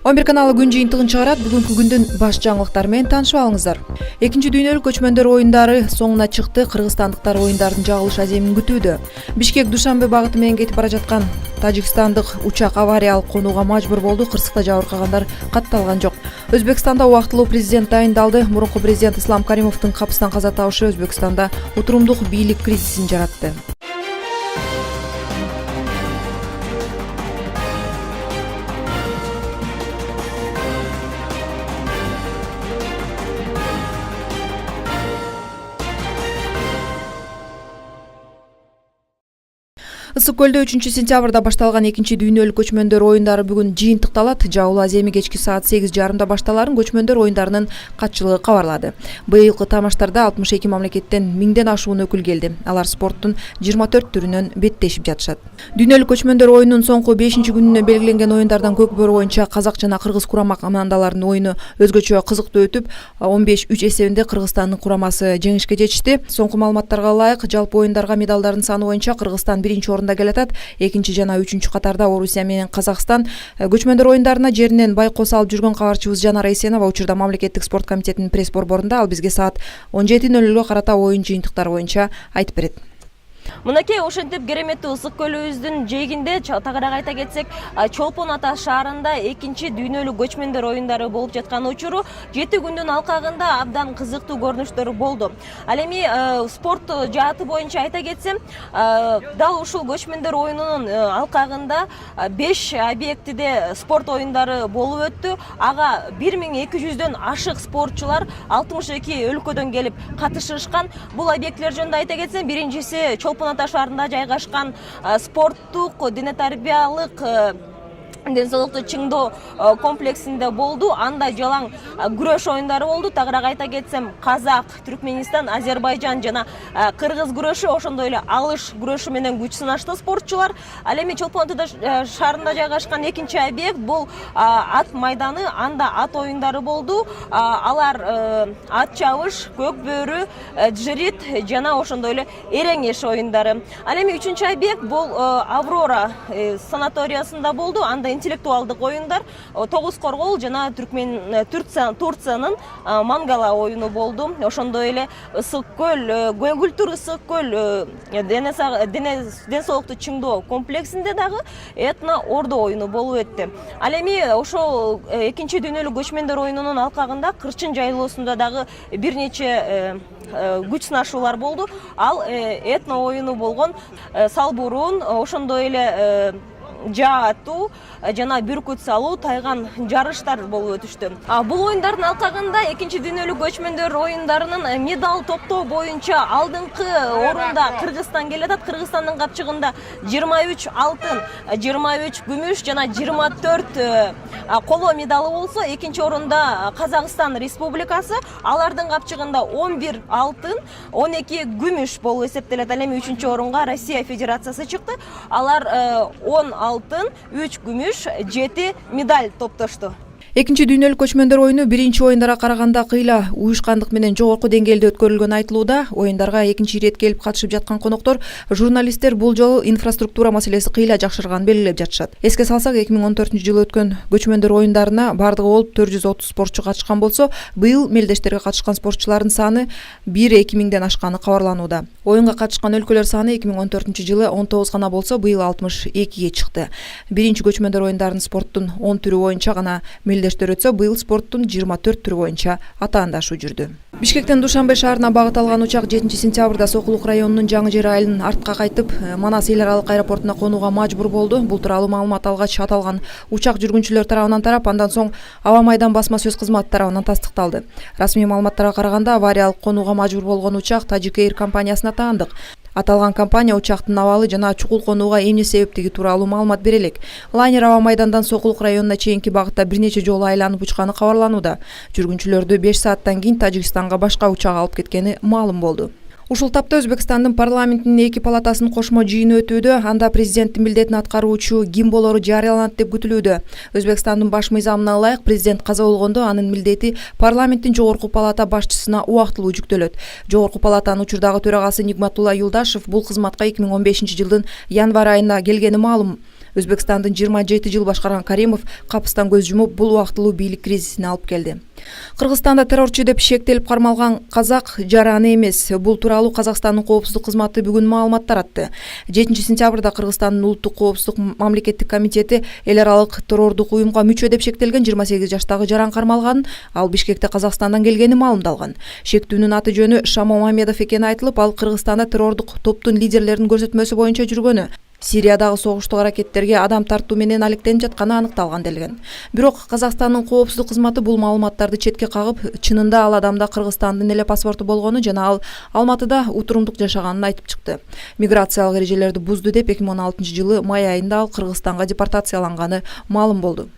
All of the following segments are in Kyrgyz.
11 каналы күн жыйынтыгын чыгарат. Бүгүнкү күндүн баш жаңылыктары менен таанышып алыңыздар. Экинчи дүйнөлүк көчмөндөр оюндары соңуна чыкты. Кыргызстандыктар оюндардын жагылыш аземин күтүүдө. Бишкек Душанбе багыты менен кетип бара жаткан тажикстандык учак авариялык конууга мажбур болду. Кырсыкта жабыркагандар катталган жок. Өзбекстанда убактылуу президент дайындалды. Мурунку президент Ислам Каримовдун капысынан каза табышы Өзбекстанда утурумдук бийлик кризисин жаратты. Ысык көлдө 3-сентябрда башталган экинчи дүйнөлүк көчмөндөр оюндары бүгүн жыйынтыкталат. Жабылуу аземи кечки саат 8:30 башталарын көчмөндөр оюндарынын катчылыгы кабарлады. Быйылкы тамаштарда 62 мамлекеттен 1000ден ашуун өкүл келди. Алар спорттун 24 түрүнөн беттешип жатышат. Дүйнөлүк көчмөндөр оюнунун соңку 5-күнүнө белгиленген оюндардан көкбөрү боюнча казак жана кыргыз курама командаларынын оюну өзгөчө кызыктуу өтүп, 15-3 эсебинде Кыргызстандын курамасы жеңишке жетишти. Соңку маалыматтарга ылайык, жалпы оюндарга медалдардын саны боюнча Кыргызстан 1-орунда келатат. Экинчи жана 3-чү катарда Орусия менен Казакстан. Көчмөндөр оюндарына жеринен байкоо салып жүргөн кабарчыбыз Жанара Эсенова учурда мамлекеттик спорт комитетинин пресс-борборунда. Ал бизге саат 17:00 карата оюн жыйынтыктары боюнча айтып берет. Мынакей ошентип кереметтүү ысык көлүбүздүн жээгинде тагыраак айта кетсек, Чолпон Ата шаарында экинчи дүйнөлүк көчмөндөр оюндары болуп жаткан учуру 7 күндүн алкагында абдан кызыктуу көрүнүштөр болду. Ал эми спорт жааты боюнча айта кетсем, дал ушул көчмөндөр оюнунун алкагында 5 объектиде спорт оюндары болуп өттү. Ага 1200дөн ашык спортчулар 62 өлкөдөн келип катышышкан. Бул объекттер жөнүндө айта кетсем, биринчиси Чолпон Ата шаарында жайгашкан спорттук дене тарбиялык ден соолукту чыңдоо комплексинде болду. Анда жалаң күрөш оюндары болду. Тагыраак айта кетсем, Казак, Түркменистан, Азербайжан жана Кыргыз күрөшү, ошондой эле алыш күрөшү менен күч сынашты спортчулар. Ал эми Чолпон Ата шаарында жайгашкан экинчи объект бул ат майданы. Анда ат оюндары болду. Алар ат чабыш, көк бөрү, жирит жана ошондой эле эрең эш оюндары. Ал эми үчүнчү объект бул Аврора санаториясында болду. Анда интеллектуалдык оюндар, тогуз коргол жана Турциянын Мангала оюну болду. Ошондой эле ысык көл, көгүлтүр ысык көл ден соолукту чыңдоо комплексинде дагы этно ордо оюну болуп өттү. Ал эми ошол экинчи дүйнөлүк көчмөндөр оюнунун алкагында Кырчын жайлоосунда дагы бир нече күч сынашуулар болду. Ал этно оюну болгон салбурун, ошондой эле жаа атуу жана бүркүт салуу, тайган жарыштар болуп өтүштү. Бул оюндардын алкагында экинчи дүйнөлүк көчмөндөр оюндарынын медал топтоо боюнча алдыңкы орунда Кыргызстан келатат. Кыргызстандын капчыгында 23 алтын, 23 күмүш жана 24 коло медалы болсо, экинчи орунда Казакстан Республикасы, алардын капчыгында 11 алтын, 12 күмүш болуп эсептелет. Ал эми үчүнчү орунга Россия Федерациясы чыкты. Алар 10 алтын, 3 күмүш, 7 медаль топтошту. Экинчи дүйнөлүк көчмөндөр оюну биринчи оюндарга караганда кыйла уюшкандык менен жогорку деңгээлде өткөрүлгөнү айтылууда. Оюндарга экинчи ирет келип катышып жаткан коноктор, журналисттер бул жолу инфраструктура маселеси кыйла жакшырганын белгилеп жатышат. Эске салсак, 2014-жылы өткөн көчмөндөр оюндарына бардыгы болуп 430 спортчу катышкан болсо, быйыл мелдештерге катышкан спортчулардын саны 1-2 миңден ашканы кабарланууда. Оюнга катышкан өлкөлөр саны 2014-жылы 19 гана болсо, быйыл 62ге чыкты. Биринчи көчмөндөр оюндарынын спорттун 10 түрү боюнча гана мелдештер өтсө, быйыл спорттун 24 түрү боюнча атаандашуу жүрдү. Бишкектен Душанбе шаарына багыт алган учак 7-сентябрда Сокулук районунун Жаңы Жер айылын артка кайтып, Манас эл аралык аэропортуна конууга мажбур болду. Бул тууралуу маалымат алгач аталган учак жүргүнчүлөр тарабынан тарап, андан соң Аба майдан басма сөз кызматы тарабынан тастыкталды. Расмий маалыматтарга караганда, авариялык конууга мажбур болгон учак Tajik Air компаниясына таандык. Аталган компания учактын абалы жана чукул конууга эмне себептиги тууралуу маалымат бере элек. Лайнер Аба майдандан Сокулук районуна чейинки багытта бир нече жолу айланып учканы кабарланууда. Жүргүнчүлөрдү 5 сааттан кийин Тажикстанга башка учак алып кеткени маалым болду. Ушул тапта Өзбекстандын парламентинин 2 палатасынын кошмо жыйыны өтүүдө. Анда президенттин милдетин аткаруучу ким болору жарыяланат деп күтүлүүдө. Өзбекстандын баш мыйзамына ылайык, президент каза болгондо анын милдети парламенттин жогорку палата башчысына убактылуу жүктөлөт. Жогорку палатанын учурдагы төрагасы Нигматулла Юлдашев бул кызматка 2015-жылдын январь айында келгени маалым. Өзбекстандын 27 жыл башкарган Каримов капыстан көз жумуп, бул убактылуу бийлик кризисине алып келди. Кыргызстанда террорчу деп шектелип кармалган казак жараны эмес. Бул тууралуу Казакстандын коопсуздук кызматы бүгүн маалымат таратты. 7 сентябрда Кыргызстандын улуттук коопсуздук мамлекеттик комитети эл аралык террордук уюмга мүчө деп шектелген 28 жаштагы жаран кармалганын, ал Бишкекте Казакстандан келгени маалымдалган. Шектүүнүн аты жөнү Шамо Мамедов экени айтылып, ал Кыргызстанда террордук топтун лидерлеринин көрсөтмөсү боюнча жүргөнү, Сириядагы согуштук аракеттерге адам тартуу менен алектенип жатканы аныкталган делген. Бирок Казакстандын коопсуздук кызматы бул маалыматтарды четке кагып, чынында ал адамда Кыргызстандын эле паспорту болгону жана ал Алматыда утурумдук жашаганын айтып чыкты. Миграциялык эрежелерди бузду деп 2016 жылы май айында ал Кыргызстанга депортацияланганы маалым болду.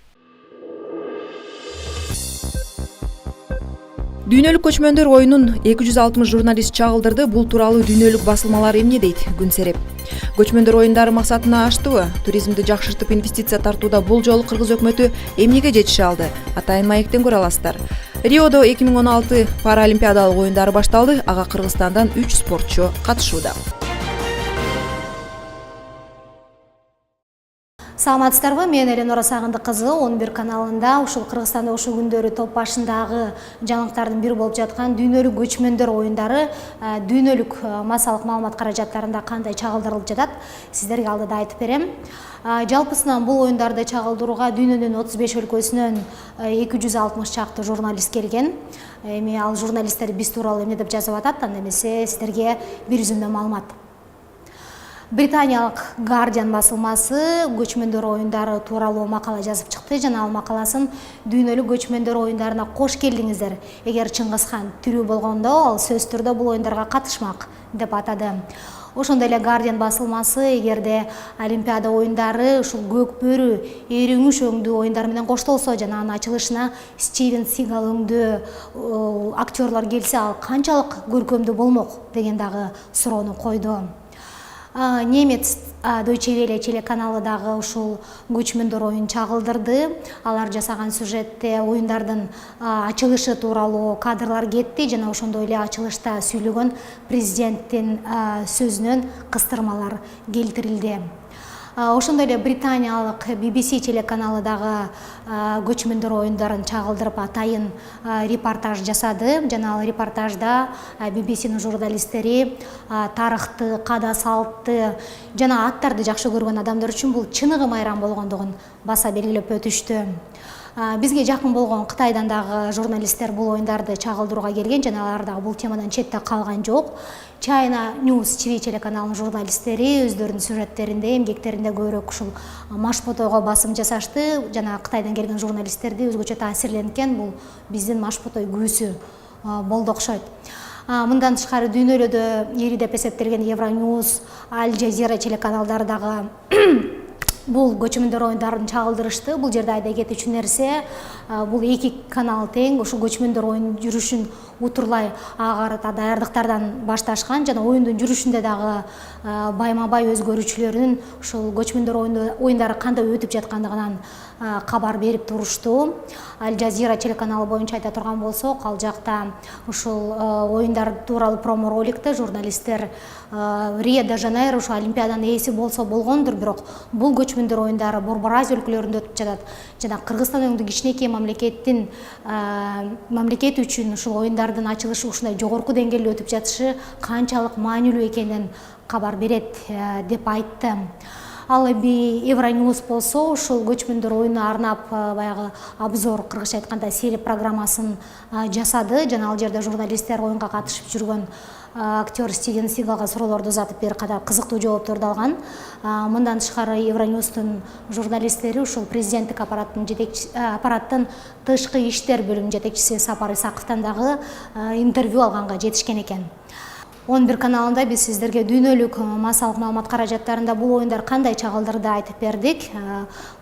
Дүйнөлүк көчмөндөр оюнун 260 журналист чагылдырды. Бул тууралуу дүйнөлүк басылмалар эмне дейт? Күнсереп. Көчмөндөр оюндары максатына аштыбы? Туризмди жакшыртып инвестиция тартууда бул жолу кыргыз өкмөтү эмнеге жетише алды? Атайын маектен көрө аласыздар. Риодо 2016 Паралимпиадалык оюндары башталды. Ага Кыргызстандан 3 спортчу катышууда. Саламатсыздарбы, мен Эленора Сагындык кызы 11 каналында ушул Кыргызстанда ушул күндөрү топ башындагы жаңылыктардын бири болуп жаткан дүйнөлүк көчмөндөр оюндары дүйнөлүк массалык маалымат каражаттарында кандай чагылдырылып жатат, сиздерге алдыда айтып берем. Жалпысынан бул оюндарды чагылдырууга дүйнөнүн 35 өлкөсүнөн 260 чакты журналист келген. Эми ал журналисттер биз тууралуу эмне деп жазып атат, анда эмесе сиздерге бир үзүндө маалымат. Британиялык Guardian басылмасы көчмөндөр оюндары тууралуу макала жазып чыкты жана ал макаласын дүйнөлүк көчмөндөр оюндарына кош келдиңиздер. Эгер Чыңгыз хан тирүү болгондо, ал сөзсүз түрдө бул оюндарга катышмак деп атады. Ошондой эле Guardian басылмасы эгерде Олимпиада оюндары ушул көк бөрү, эрүңүш өңдүү оюндар менен коштолсо жана анын ачылышына Стивен Сигал өңдүү актерлор келсе, ал канчалык көркөмдүү болмок деген дагы суроону койду. Немец Deutsche Welle телеканалы дагы ушул көчмөндөр оюн чагылдырды. Алар жасаган сюжетте оюндардын ачылышы тууралуу кадрлар кетти жана ошондой эле ачылышта сүйлөгөн президенттин сөзүнөн кыстырмалар келтирилди. Ошондой эле британиялык BBC телеканалы дагы көчмөндөр оюндарын чагылдырып атайын репортаж жасады. Жана ал репортажда BBCнин журналисттери тарыхты, када салтты жана аттарды жакшы көргөн адамдар үчүн бул чыныгы майрам болгондугун баса белгилеп өтүштү. Бизге жакын болгон Кытайдан дагы журналисттер бул оюндарды чагылдырууга келген жана алар дагы бул темадан четте калган жок. China News TV телеканалынын журналисттери өздөрүнүн сюжеттеринде, эмгектеринде көбүрөөк ушул Машботойго басым жасашты жана Кытайдан келген журналисттерди өзгөчө таасирленген бул биздин Машботой күүсү болду окшойт. Мындан тышкары дүйнөлөдө эри деп эсептелген Евроньюз, Аль Жазира телеканалдары дагы бул көчмөндөр оюндарын чагылдырышты. Бул жерде айта кетүүчү нерсе, бул эки канал тең ушул көчмөндөр оюн жүрүшүн утурлай ага карата даярдыктардан башташкан жана оюндун жүрүшүндө дагы байма-бай өзгөрүүчүлөрүнүн ушул көчмөндөр оюндары кандай өтүп жаткандыгынан кабар берип турушту. Аль Жазира телеканалы боюнча айта турган болсок, ал жакта ушул оюндар тууралуу промо роликте журналисттер Рио-де-Жанейро ушул Олимпиаданын ээси болсо болгондур, бирок бул көчмөндөр оюндары Борбор Азия өлкөлөрүндө өтүп жатат жана Кыргызстан өңдүү кичинекей мамлекет үчүн ушул оюндардын ачылышы ушундай жогорку деңгээлде өтүп жатышы канчалык маанилүү экенин кабар берет деп айтты. Ал эми Евроньюз болсо ушул көчмөндөр оюнуна арнап баягы обзор, кыргызча айтканда серия программасын жасады жана ал жерде журналисттер оюнга катышып жүргөн актер Стивен Сигалга суроолорду узатып бир кадар кызыктуу жоопторду алган. Мындан тышкары Евроньюздун журналисттери ушул президенттик аппараттын тышкы иштер бөлүмүнүн жетекчиси Сапар Исаковдон дагы интервью алганга жетишкен экен. 11 каналында биз сиздерге дүйнөлүк массалык маалымат каражаттарында бул оюндар кандай чагылдырды айтып бердик.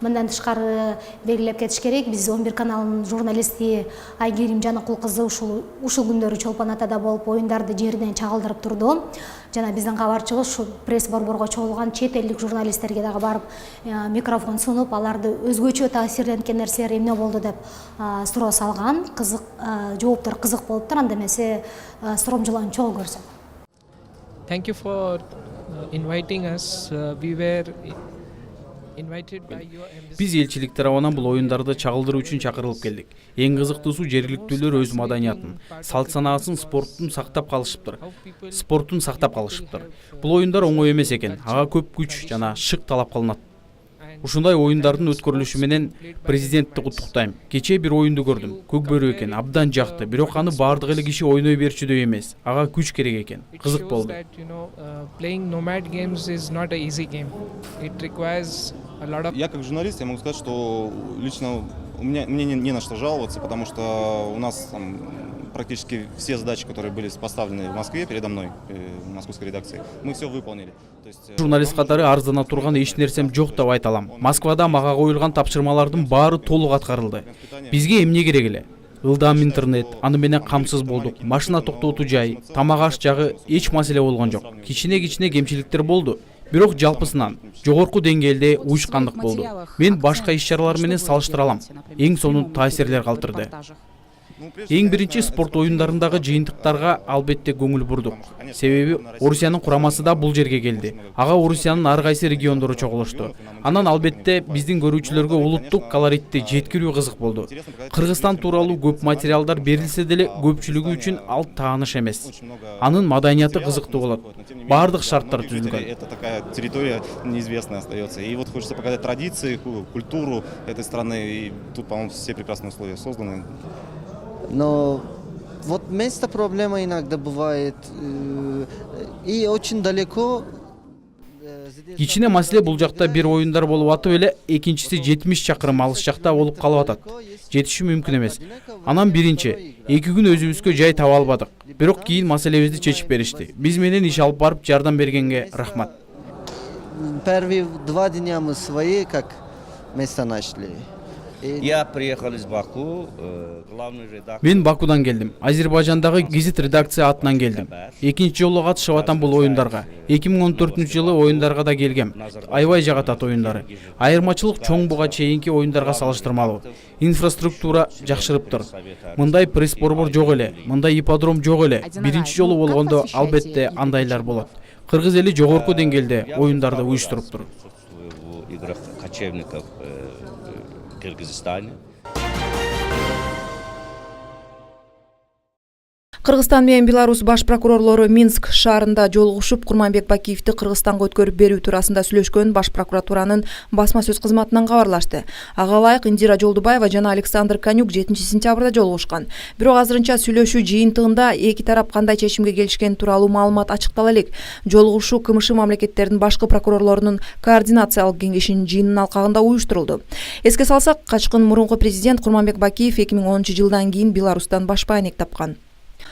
Мындан тышкары белгилеп кетиш керек, биз 11 каналынын журналисти Айгерим Жаныкул кызы ушул күндөрү Чолпон Атада болуп оюндарды жеринен чагылдырып турду. Жана биздин кабарчыбыз ушу пресс борборго чогулган чет элдик журналисттерге дагы барып микрофон сунуп, аларды өзгөчө таасирленген нерселер эмне болду деп суроо салган. Жооптор кызык болуптур, анда эмесе суромжуларын чогуу көрсөк. Thank you for inviting us. We were Биз элчилик тарабынан бул оюндарды чагылдыруу үчүн чакырылып келдик. Эң кызыктуусу жергиликтүүлөр өз маданиятын, салт санаасын, спорттун сактап калышыптыр. Бул оюндар оңой эмес экен. Ага көп күч жана шык талап кылынат. Ушундай оюндардын өткөрүлүшү менен президентти куттуктайм. Кечээ бир оюнду көрдүм. Көк бөрү экен, абдан жакты. Бирок аны баардык эле киши ойной берчүдөй эмес. Ага күч керек экен. Кызык болду. Я как журналист, я могу сказать, что лично мне не на что жаловаться, потому что у нас там практически все задачи, которые были поставлены в Москве передо мной, в московской редакции, мы все выполнили. Журналист катары арзана турган эч нерсем жок деп айта алам. Москвада мага коюлган тапшырмалардын баары толук аткарылды. Бизге эмне керек эле? Ылдам интернет, аны менен камсыз болдук. Машина токтотуу жай, тамак аш жагы эч маселе болгон жок. Кичине кемчиликтер болду. Бирок жалпысынан жогорку деңгээлде уюшкандык болду. Мен башка иш-чаралар менен салыштыра алам. Эң сонун таасирлер калтырды. Эң биринчи спорт оюндарындагы жыйынтыктарга албетте көңүл бурдук. Себеби Орусиянын курамасы да бул жерге келди. Ага Орусиянын ар кайсы региондору чогулушту. Анан албетте биздин көрүүчүлөргө улуттук колоритти жеткирүү кызык болду. Кыргызстан тууралуу көп материалдар берилсе деле көпчүлүгү үчүн ал тааныш эмес. Анын маданияты кызыктуу болот. Баардык шарттар түзүлгөн. Это такая территория неизвестная остается. И вот хочется показать традиции, культуру этой страны. И тут, по-моему, все прекрасные условия созданы. Но вот место проблема иногда бывает и очень далеко. Кичине маселе бул жакта бир оюндар болуп атып эле, экинчиси 70 чакырым алыс жакта болуп калып атат. Жетишүү мүмкүн эмес. Анан биринчи 2 күн өзүбүзгө жай таба албадык. Бирок кийин маселебизди чечип беришти. Биз менен иш алып барып жардам бергенге рахмат. Первые 2 дня мы свои как место нашли. Я приехал из Баку, главный редактор. Мен Бакудан келдим. Азербайжандагы гезит редакция атынан келдим. Экинчи жолу катышып атам бул оюндарга. 2014-жылы оюндарга да келгем. Аябай жагатат оюндары. Айырмачылык чоң буга чейинки оюндарга салыштырмалуу. Инфраструктура жакшырыптыр. Мындай пресс-борбор жок эле, мындай ипподром жок эле. Биринчи жолу болгондо албетте андайлар болот. Кыргыз эли жогорку деңгээлде оюндарды уюштуруптур. Играх кочевников в Кыргызстане. Кыргызстан менен Беларусь баш прокурорлору Минск шаарында жолугушуп, Курманбек Бакиевди Кыргызстанга өткөрүп берүү туурасында сүйлөшкөн баш прокуратуранын басма сөз кызматынан кабарлашты. Ага ылайык Индира Жолдубаева жана Александр Конюк 7-сентябрда жолугушкан. Бирок азырынча сүйлөшүү жыйынтыгында эки тарап кандай чечимге келишкени тууралуу маалымат ачыктала элек. Жолугушуу КМШ мамлекеттердин башкы прокурорлорунун координациялык кеңешинин жыйынынын алкагында уюштурулду. Эске салсак, качкын мурунку президент Курманбек Бакиев 2010-жылдан кийин Беларустан баш байнек тапкан.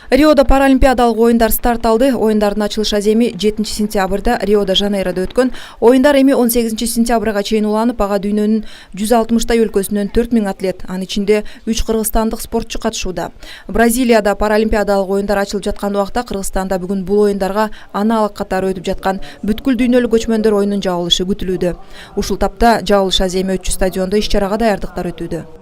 Риодо паралимпиадалык оюндар старт алды. Оюндардын ачылыш аземи 7-сентябрда Рио-де-Жанейрода өткөн. Оюндар эми 18-сентябрга чейин уланып, ага дүйнөнүн 160 өлкөсүнөн 4000 атлет, анын ичинде 3 кыргызстандык спортчу катышууда. Бразилияда паралимпиадалык оюндар ачылып жаткан убакта Кыргызстанда бүгүн бул оюндарга аналог катары өтүп жаткан бүткүл дүйнөлүк көчмөндөр оюнунун жабылышы күтүлүүдө. Ушул тапта жабылыш аземи өтчү стадиондо иш-чарага даярдыктар өтүүдө.